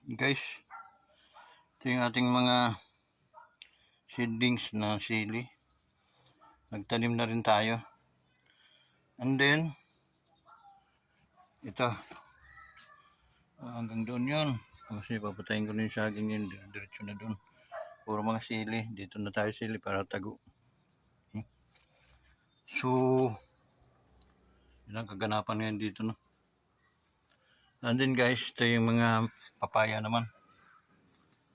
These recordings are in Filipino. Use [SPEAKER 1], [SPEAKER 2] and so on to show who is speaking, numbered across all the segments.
[SPEAKER 1] Guys, ito yung ating mga seedlings na sili. Nagtanim na rin tayo. And then, ito. Hanggang doon yun. Kasi papatayin ko na yung saging yun. Diretso na doon. Puro mga sili. Dito na tayo sili para tago. So, yun ang kaganapan ngayon dito, no? And then guys, ito yung mga papaya naman.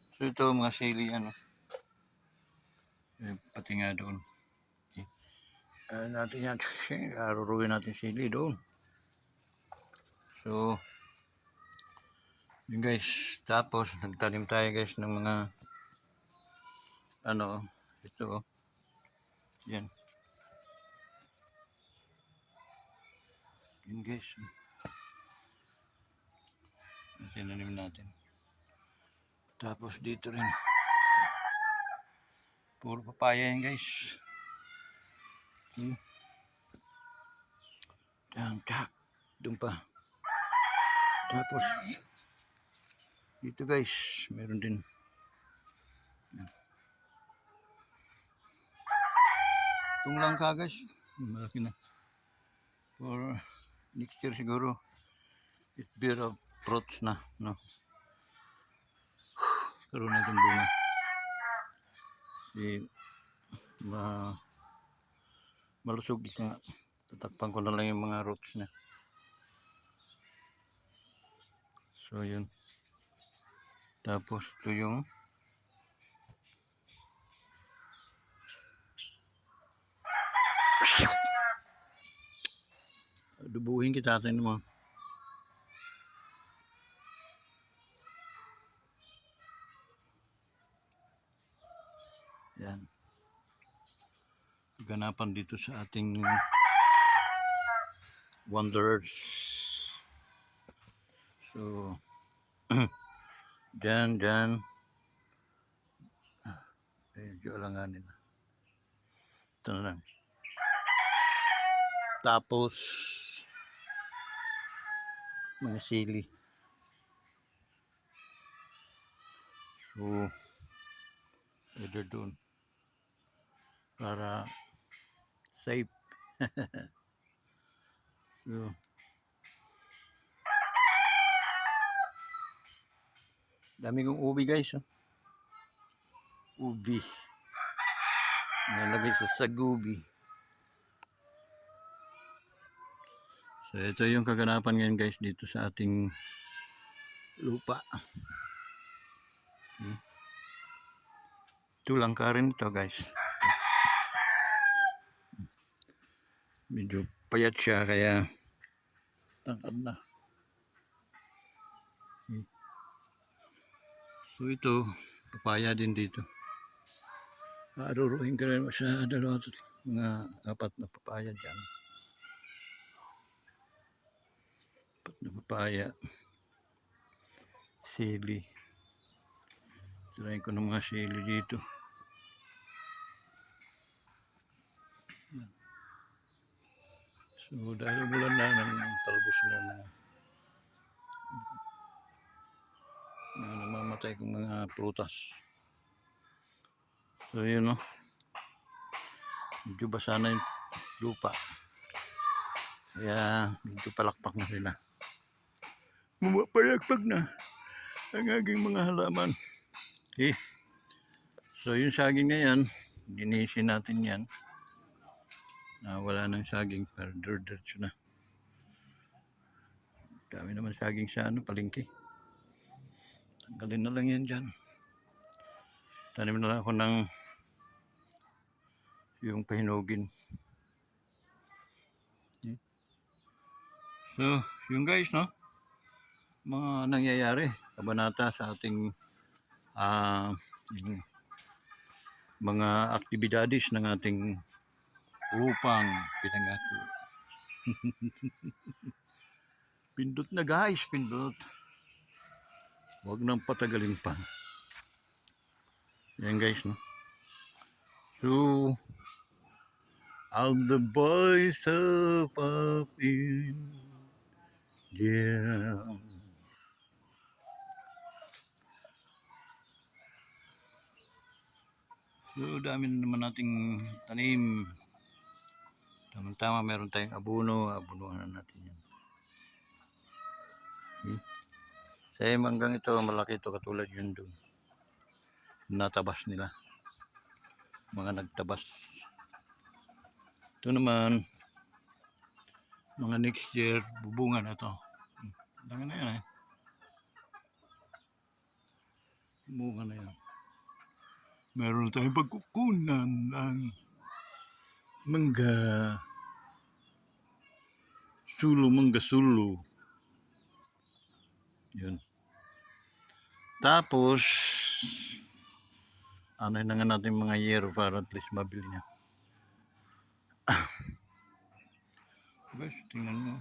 [SPEAKER 1] So, ito mga sili, ano. Pati nga doon. Natin yan. Aruruin natin sili doon. So, yun guys. Tapos, nagtanim tayo guys ng mga ano, ito. Yan. Yun guys. Tinanim natin. Tapos dito rin. Puro papaya yan guys. Tsak. Doon pa. Tapos dito guys, meron din. Itong langka guys, malaki na. For next year siguro, it bear of fruits na, no? Karoon na itong bunga. Malusog na. Tatakpan ko na lang yung mga roots na. So yun. Tapos ito yung dubuhin kita atin mo. Yan. Ganapan dito sa ating Wanderers. So, dyan. Medyo alanganin na. Ito na lang. Tapos, mga sili. So, either doon. Para safe. So, dami kong ubi guys. Oh. Ubi. Nalagay sa sagubi. So, ito yung kaganapan ngayon guys dito sa ating lupa. Ito lang ka rin ito guys. Medyo payat siya kaya tangkad na. So ito, papaya din dito. Aruruin ka rin sa dalawa, mga 4 na papaya dyan. 4 na papaya. Sili. Tirahin ko ng mga sili dito. So dahil bulan na ng talbos na namamatay kong mga prutas. So yun, no. Medyo basa na yung lupa. Kaya medyo palakpak na sila. Mumapalakpak na ang aking mga halaman. Okay. So yung saging na yan, dinisin natin yan. Wala nang saging, pero diretso na. Dami naman saging sa palengke. Tanggalin na lang yan dyan. Tanim na lang ako ng yung pahinugin. So, yung guys, no? Mga nangyayari, kabanata sa ating mga aktibidades ng ating upang pinangako. Pindot na guys, pindot. Huwag nang patagalin pa. Yan guys, no? So, all the boys of in yeah. So dami na naman nating tanim. Tama-tama meron tayong abunuhan na natin yan. Sa manggang ito, malaki ito katulad yun doon. Natabas nila. Mga nagtabas. Ito naman, mga next year, bubunga na ito. Dami na yan eh. Bunga na yan. Meron tayong pagkukunan ng mangga sulo. Yun. Tapos, ano na nga natin mga yero para at least mabili niya. Guys, tingnan mo.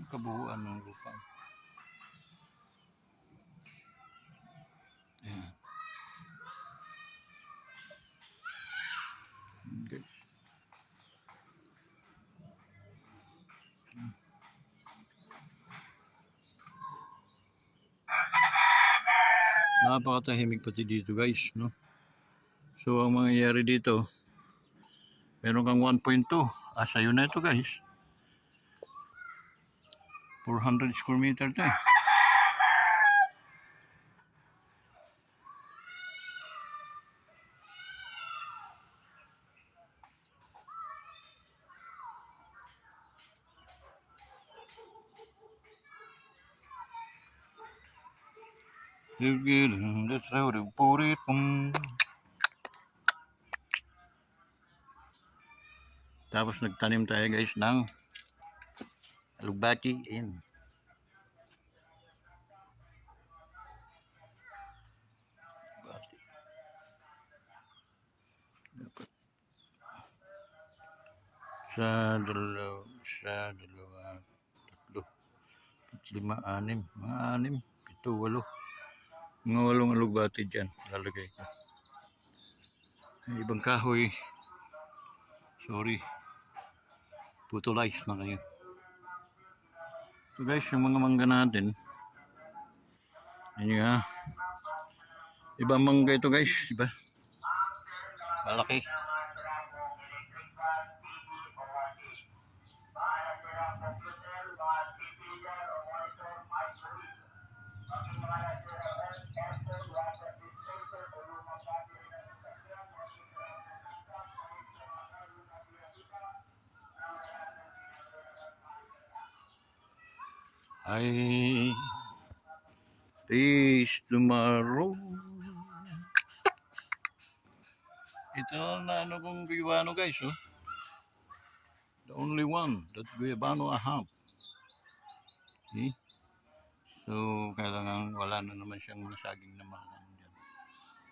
[SPEAKER 1] Kabuuan ng lupa. Ayan. Guys. Napakatahimik pati dito guys, no? So ang mangyayari dito, meron kang 1.2. Sa'yo na ito guys. 400 square meter ito eh. That's how they put it. Tapos nagtanim tayo guys ng alugbati. Ayan. Alugbati. Dapat. Sa dalawa, tatlo, 5, 6, mga 6, 7, 8. Mga 8 alugbati dyan. Lalagay ko. Ibang kahoy. Sorry. Putulize na kayo. So guys, yung mga mangga natin. Yan nga. Ibang mangga ito guys. Diba? Malaki. I taste tomorrow. Ito na ano kong guyabano guys, oh. The only one that guyabano I have. Okay? So kailangan wala na naman siyang saging na makan dyan.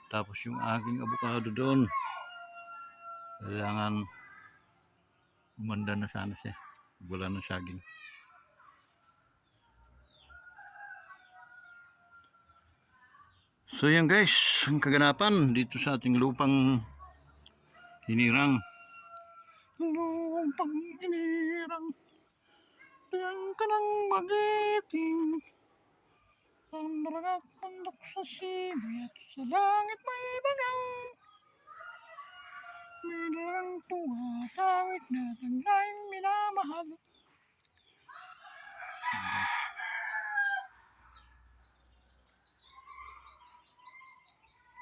[SPEAKER 1] Tapos yung aking avocado doon, kailangan umanda na sana siya. Wala na saging. So yan guys, ang kaganapan dito sa ating lupang hinirang. Lupang hinirang, diyan ka nang magiting. Ang nagpandok sa sibay at sa langit may bangaw. May dalang tumatawid na tanglayang minamahal.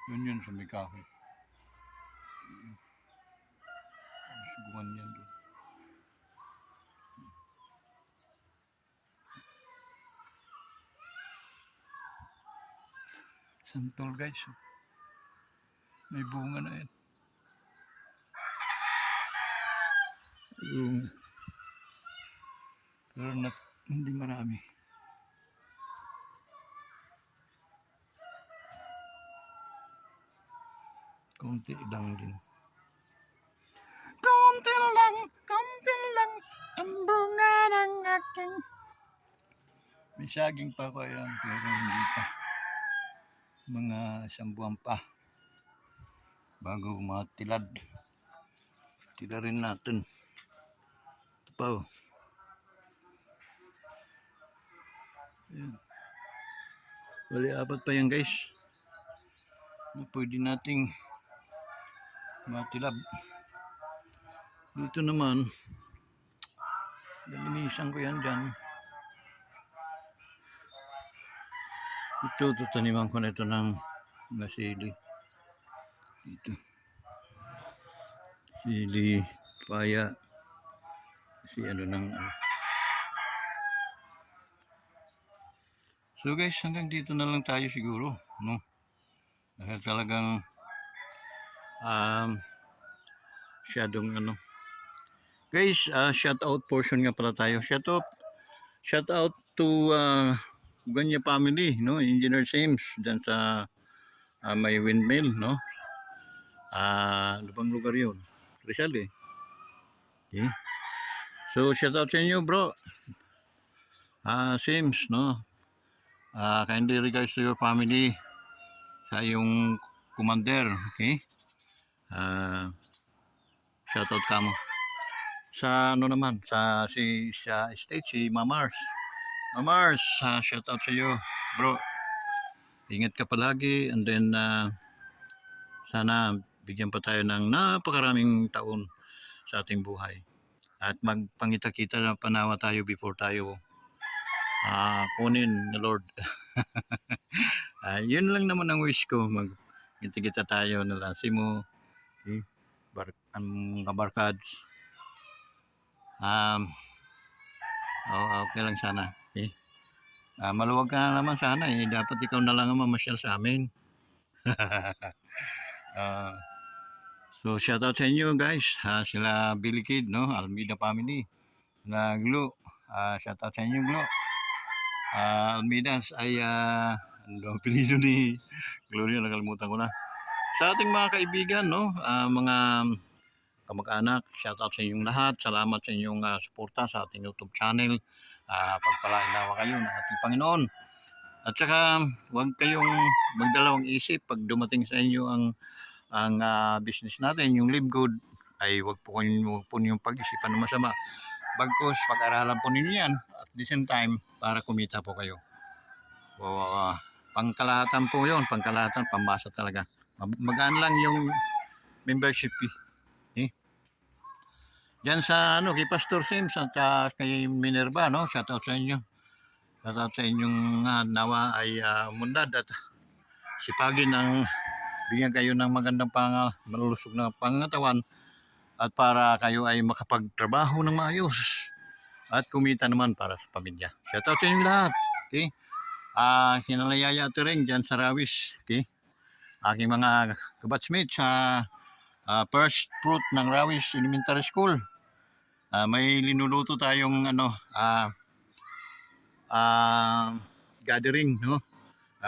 [SPEAKER 1] Yun sa may kahoy. Sugungan yan doon. Santol guys. May bunga na yan. Pero hindi marami. Konti lang din. Konti lang ang bunga ng aking. May saging pa ko yan, pero hindi pa. Mga 1 buwan pa. Bago matilad. Tilarin natin. Ito pa oh. Ayan. Bali 4 pa yan guys. na pwede nating matilab. Dito naman, dalinisan ko yan dyan. Ito, tutaniman ko na ito ng masili. Dito. Sili, paya, si ano ng So guys, hanggang dito na lang tayo siguro, no? Dahil talagang masyadong ano. Guys, shout out portion nga pala tayo. Shout out to Ganya family, no? Engineer James dyan sa may windmill, no? Ano bang lugar yun? Rizal eh. Okay. So shout out sa inyo bro. James, no? Kindly regards to your family sa iyong commander, okay? Shout out kamo. Sa ano naman, sa state, si Mamars. Mamars, shout out sa iyo, bro. Ingat ka palagi and then sana bigyan pa tayo ng napakaraming taon sa ating buhay. At magpangita-kita na panawa tayo before tayo kunin ni Lord. Yun lang naman ang wish ko, magkita-kita tayo na Lasimo, okay? Ang kabarkads. Okay lang sana, okay? Maluwag ka na naman sana eh, dapat ikaw na lang ang mamasyal sa amin. So shout out sa inyo guys, sila Billy Kid, no? Almeida family, na Glo, shout out sa inyo Glo. Almeidas ay ano apelyido ni Gloria, nakalimutan ko na. Sa ating mga kaibigan, no, mga kamag-anak, shout out sa inyong lahat. Salamat sa inyong suporta sa ating YouTube channel. Pagpalain nawa kayo ng ating Panginoon. At saka huwag kayong magdalawang isip pag dumating sa inyo ang business natin, yung Live Good, ay huwag po yung pag-isipan ng masama. Bagkus pag-aralan po ninyo yan at the same time para kumita po kayo. Pangkalahatan po yun, pambasa talaga. Magaan lang yung membership fee. Okay? Diyan sa kay Pastor Sims at kay Minerva, no? Shout out sa inyo. Shout out sa inyong nawa ay mundad at sipagin ang bigyan kayo ng magandang malulusog na pangatawan at para kayo ay makapagtrabaho ng maayos at kumita naman para sa pamilya. Shout out sa inyo lahat. Okay? Hinalayaya ito rin dyan sa Rawis. Okay? Aking mga kabatchmates sa first fruit ng Rawis Elementary School. May linuluto tayong gathering, no?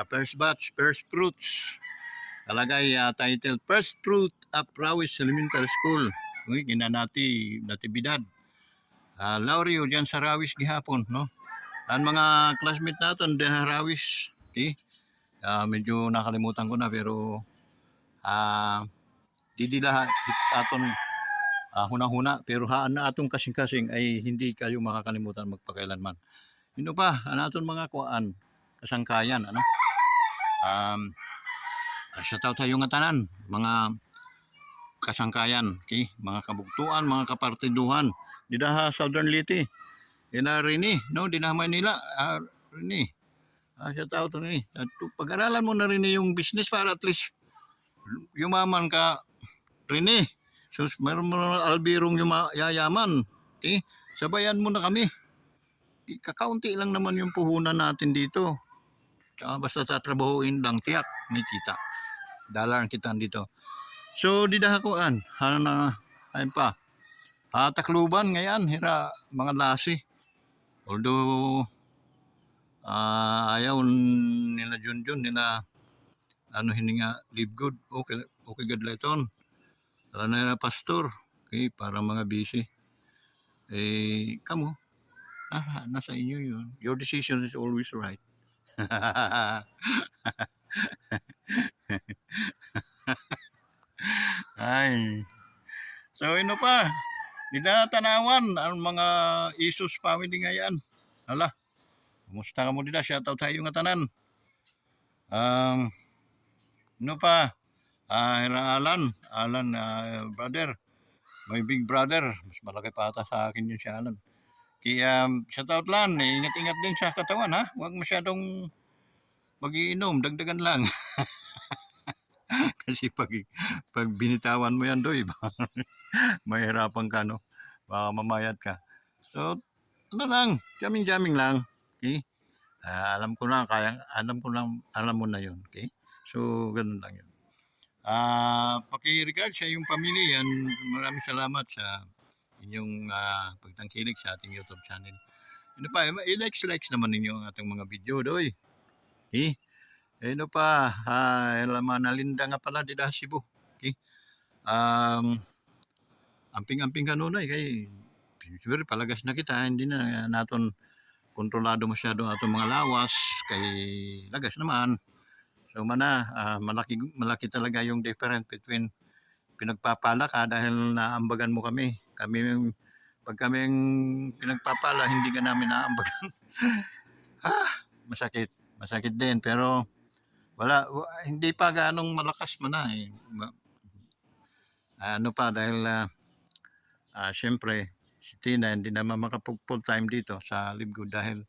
[SPEAKER 1] First batch, first fruits. Talagay title First Fruit of Rawis Elementary School. Okay, ginanati natibidad. Laureo dyan sa Rawis gihapon, no? Ang mga classmate natin din sa Rawis. Okay? Medyo nakalimutan ko na pero di lahat aton huna-huna pero haan na atong kasing-kasing ay hindi kayo makakalimutan magpakailanman. Ano pa, aton mga kuan kasangkayan, ano? Shout out sa iyo nga tanan, mga kasangkayan, okay? Mga kabugtuan, mga kapartiduhan, dida Southern Leyte, ina Rini, no? Dida Manila, Rini. Shout out Rini. Pag-aralan mo na rin yung business para at least yumaman ka, Rini. So, meron mo na albirong yayaman, okay? Sabayan mo na kami. Kakaunti lang naman yung puhunan natin dito. Basta tatrabahuin lang, tiyak, may kita. Dollar ang kita dito. So, di dahakuan. Ayun pa. Takluban ngayon, hira, mga lasi. Although, ayaw nila Junjun, nila, hininga, Live Good. Okay good leton. Tala na pastor. Okay, para mga busy. Kamo, nasa inyo yun. Your decision is always right. Ay. So ano pa? Tanawan ang mga Isus family ngayon. Hala. Kumusta ka mo dida? Shout out sa iyo nga tanan. Ano pa? Alan, brother, my big brother, mas malaki pa ata sa akin yun si Alan. Kaya shout out lang, ingat-ingat din sa katawan ha. Huwag masyadong mag-iinom, dagdagan lang. Kasi pag binitawan mo yan doy, mahirapan ka no. Baka mamayat ka. So, ano lang, jamming-jamming lang. Okay? Alam mo na yun. Okay? So, ganun lang yun. Paki-regard sa iyong pamilya yan. Maraming salamat sa inyong pagtangkilik sa ating YouTube channel. Ano pa, i-likes naman ninyo ang ating mga video doy. Okay? Ano pa, Manalinda nga pala di dahil Cebu. Okay? Amping-amping kanunay kay siyempre palagas na kita, hindi na naton kontrolado masyado atong mga lawas kay lagas naman. So malaki talaga yung difference between pinagpapala ka dahil naambagan mo kami. Pag kaming pinagpapala, hindi ka namin naambagan. Masakit. Masakit din pero hindi pa gaanong malakas man na eh. Ano pa dahil siyempre si Tina hindi naman full time dito sa Libgo dahil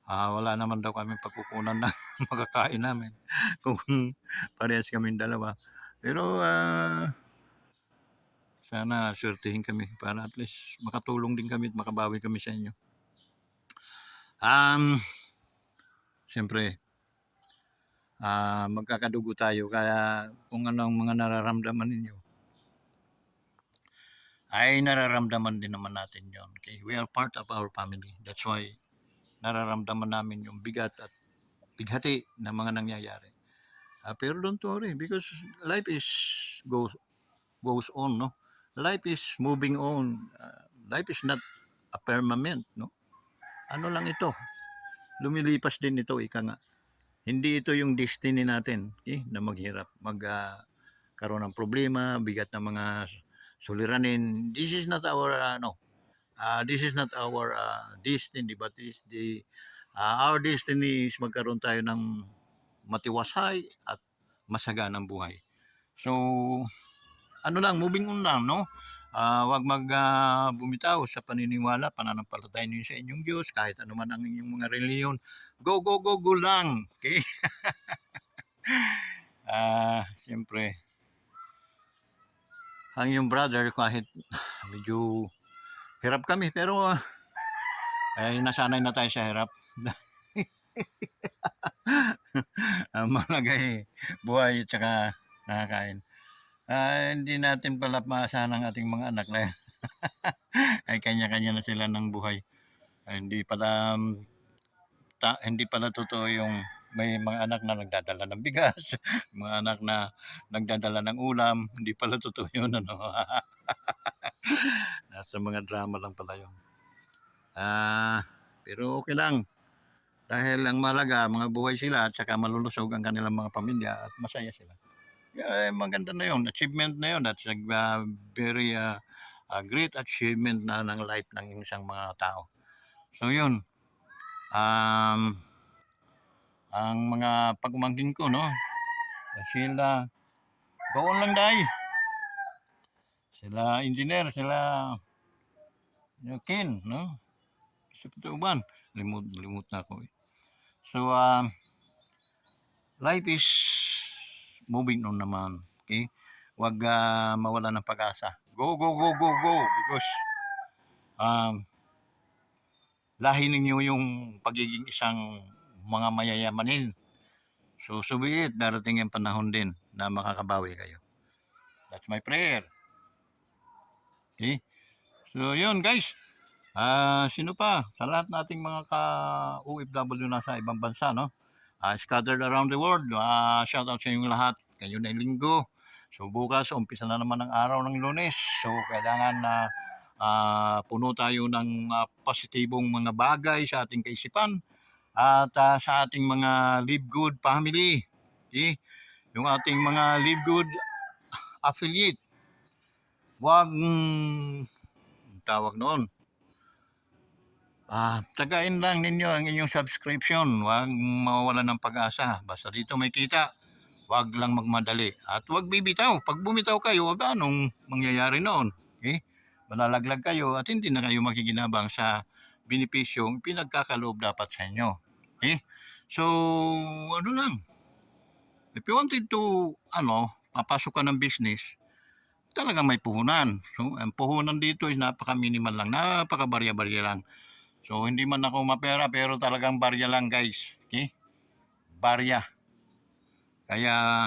[SPEAKER 1] wala naman daw kami pagkukunan na makakain namin kung parehas kami dalawa. Pero sana swertihin kami para at least makatulong din kami at makabawi kami sa inyo. Siyempre, magkakadugo tayo kaya kung ano ang mga nararamdaman ninyo ay nararamdaman din naman natin yon. Okay? We are part of our family. That's why nararamdaman namin yung bigat at bighati na mga nangyayari. Pero don't worry because life is goes on, no? Life is moving on. Life is not a permanent, no? Ano lang ito? Lumilipas din ito, ika nga. Hindi ito yung destiny natin, okay? Na maghirap, karoon ng problema, bigat ng mga suliranin. This is not our this is not our destiny, but is the our destiny is magkaroon tayo ng matiwasay at masaganang buhay. So, ano lang, moving on lang, no? Wag bumitaw sa paniniwala, pananampalataya niyo sa inyong Diyos, kahit ano man ang inyong mga reliyon. Go, go, go, go lang. Okay? Siyempre, ang inyong brother, kahit medyo hirap kami, pero nasanay na tayo sa hirap. Malagay buhay at saka nakakain. Hindi natin pala maasahan ang ating mga anak na ay kanya-kanya na sila ng buhay. Hindi pala totoo yung may mga anak na nagdadala ng bigas, mga anak na nagdadala ng ulam, hindi pala totoo yun. Ano? Nasa mga drama lang pala yun. Pero okay lang. Dahil ang mahalaga, mga buhay sila at saka malulusog ang kanilang mga pamilya at masaya sila. Maganda na yun. Achievement na yun. That's a very great achievement na ng life ng isang mga tao. So yun. Ang mga pagmangkin ko, no? Sila, doon lang dahil. Sila engineer, sila Ken, no? Sa Patuban. Limot na ako eh. So, life is moving on naman. Okay? Huwag mawala ng pag-asa. Go, go, go, go, go. Because lahi ninyo yung pagiging isang mga mayayamanin. So, subiit, darating yung panahon din na makakabawi kayo. That's my prayer. Okay? So, yun guys. Sino pa? Sa lahat nating mga ka-OFW na sa ibang bansa, no? Scattered around the world. Shout out sa inyong lahat. Kayo na linggo. So bukas, umpisa na naman ang araw ng Lunes. So kailangan na puno tayo ng positibong mga bagay sa ating kaisipan at sa ating mga Live Good family. Okay? Yung ating mga Live Good affiliate. Huwag tawag noon. Tagain lang ninyo ang inyong subscription. Huwag mawawala ng pag-asa. Basta dito may kita. Huwag lang magmadali at huwag bibitaw. Pag bumitaw kayo, anong mangyayari noon? Okay? Malalaglag kayo at hindi na kayo makikinabang sa benepisyong pinagkakaloob dapat sa inyo. Okay? So, ano lang, if you wanted to, papasok ka ng business, talagang may puhunan. So, ang puhunan dito is napaka-minimal lang, napaka-barya-barya lang. So, hindi man ako mapera, pero talagang barya lang, guys. Okay? Barya. Kaya,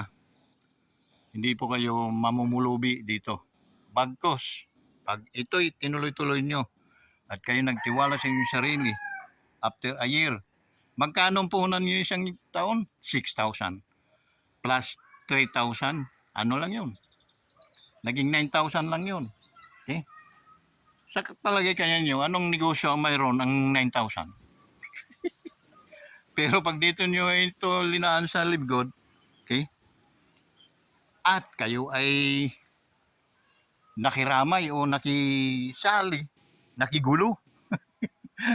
[SPEAKER 1] hindi po kayo mamumulubi dito. Bagkos, pag ito'y tinuloy-tuloy nyo at kayo nagtiwala sa inyong sarili, after a year, magkano ang puhunan nyo isang taon? 6,000 plus 3,000, ano lang yun? Naging 9,000 lang yun. Okay? Sa palagay kaya nyo, anong negosyo ang mayroon ang 9,000? Pero pag dito nyo ito linaan sa libgod, okay? At kayo ay nakiramay o nakisali, nakigulo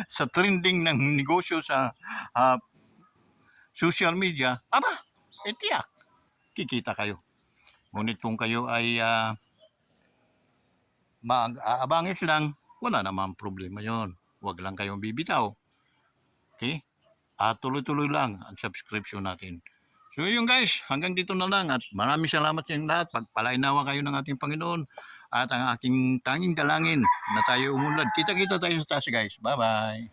[SPEAKER 1] sa trending ng negosyo sa ah, social media, tiyak, kikita kayo. Ngunit kung kayo ay mag-aabangis lang, wala namang problema yon. Huwag lang kayong bibitaw. Okay? At tuloy-tuloy lang ang subscription natin. So yun guys, hanggang dito na lang at maraming salamat sa inyong lahat. Pagpalainawa kayo ng ating Panginoon at ang aking tanging dalangin na tayo umunlad. Kita-kita tayo sa taas guys. Bye-bye.